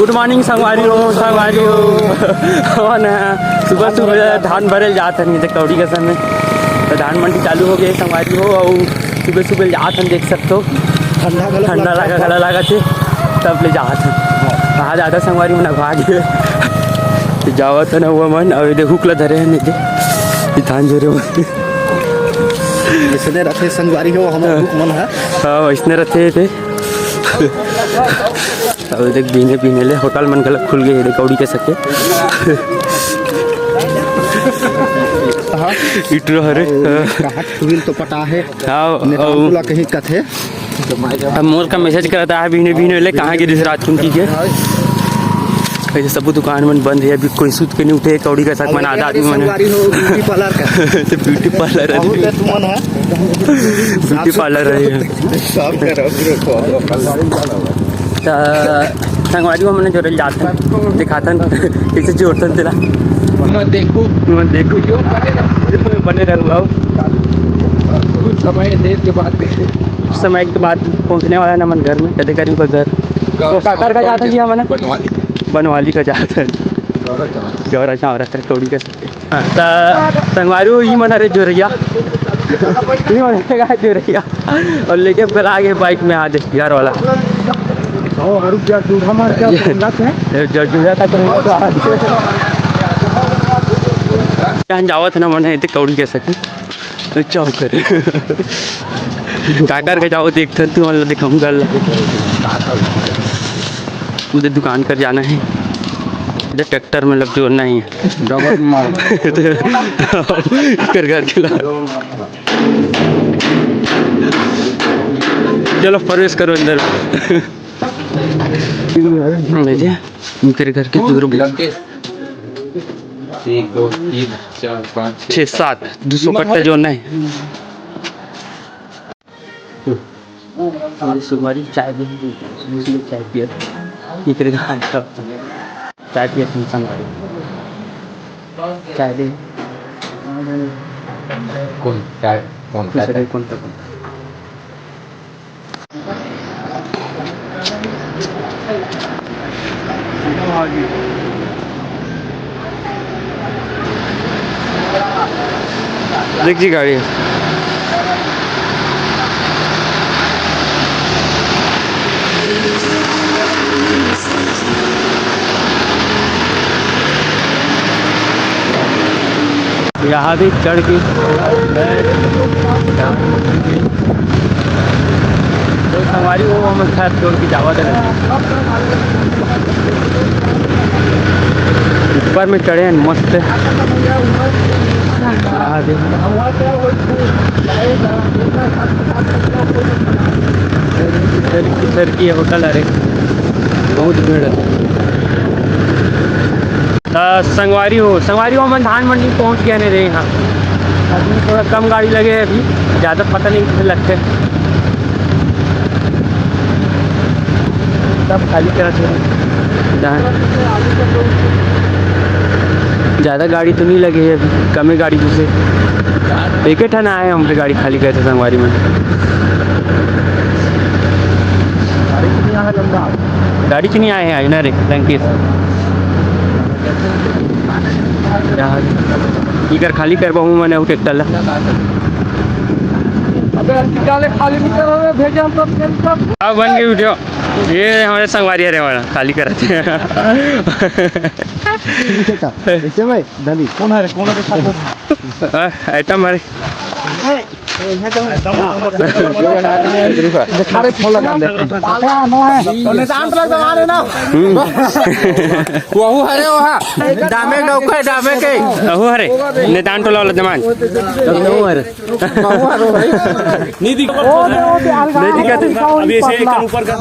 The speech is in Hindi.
गुड मॉर्निंग संगवारी हो सुबह सुबह धान भरल जात हन कौड़ी के समय तो धान मंडी चालू हो गए संगवारी हो और सुबह सुबह जात हन देख सकते हो ठंडा लगा गला लगा थे तब ले जात हन कहाँ जाता संगवारी मन भाग जावत न हुआ मन और देखो हुकला धरे हैं नहीं धान जोरे वैसने रथे संगवारी हो हम मन है हाँ वैसने रथे थे और देख बीने पीने ले होटल मन गलत खुल गए देख कौड़ी के सके इटरो हरे कहाँ खुल तो पता है हाँ नेता कहीं कथे अब मोर का मैसेज करता है बीने बीने ले कहाँ गिरी रात तुम की के ऐसे सब दुकान मन बंद है अभी कोई सूत के नहीं उठे कौड़ी का साथ मन आधा आदमी मन ब्यूटी पार्लर का तो ब्यूटी पार्लर है ब्यूटी पार्लर है संगवारी को मैंने जोड़ल जाता दिखाता कैसे जोड़ता तेरा देखो जो बने रहो समय देर के बाद समय के बाद पहुंचने वाला ना मन घर में कदे करीब का घर काकर का जाता जी मैंने बनवाली का जाता गौरा चावरा तर कौड़ी का संगवारी ही मन अरे जोरैया जोरैया और लेके फिर आगे बाइक में आ दे यार वाला जावत ना मन है कौड़ी कह सके तो चौक करे काकर के जाओ देखते तू मतलब दिखाऊंगा उधर दुकान कर जाना है इधर ट्रैक्टर में लग जोड़ना ही है कर घर खिला चलो प्रवेश करो अंदर तेरे घर के दूर 1 2 3 4 5 6 7 200 कट्टा जोड़ना है सुमारी चाय भी चाय पिए इधर चाय पिए संगवारी चाय दे कौन चाय कौन चाय कौन तक देख जी गाड़ी यहाँ भी चढ़ के तो हमारी वो हम खैर छोड़ की जावा दे ऊपर में चढ़े हैं मस्त इधर की होटल अरे बहुत भीड़ है संगवारी हो हम धान मंडी पहुंच गए नहीं रहे यहाँ अभी थोड़ा कम गाड़ी लगे अभी ज़्यादा पता नहीं कितने लगते सब खाली तरह से ज़्यादा गाड़ी तो नहीं लगी है अभी कम ही गाड़ी जैसे एक ठन आए हम गाड़ी खाली गए थे संगवारी में गाड़ी से नहीं आए हैं ना रे लंकेश इधर खाली कर पाऊँ मैंने वो ट्रैक्टर अब बन गई वीडियो ये हमारे संगवारी है वाला खाली कराते हैं कौन है आइटम हमारे नेतान टोला वाला जमान नहीं दिक्कत अभी ऐसे ऊपर का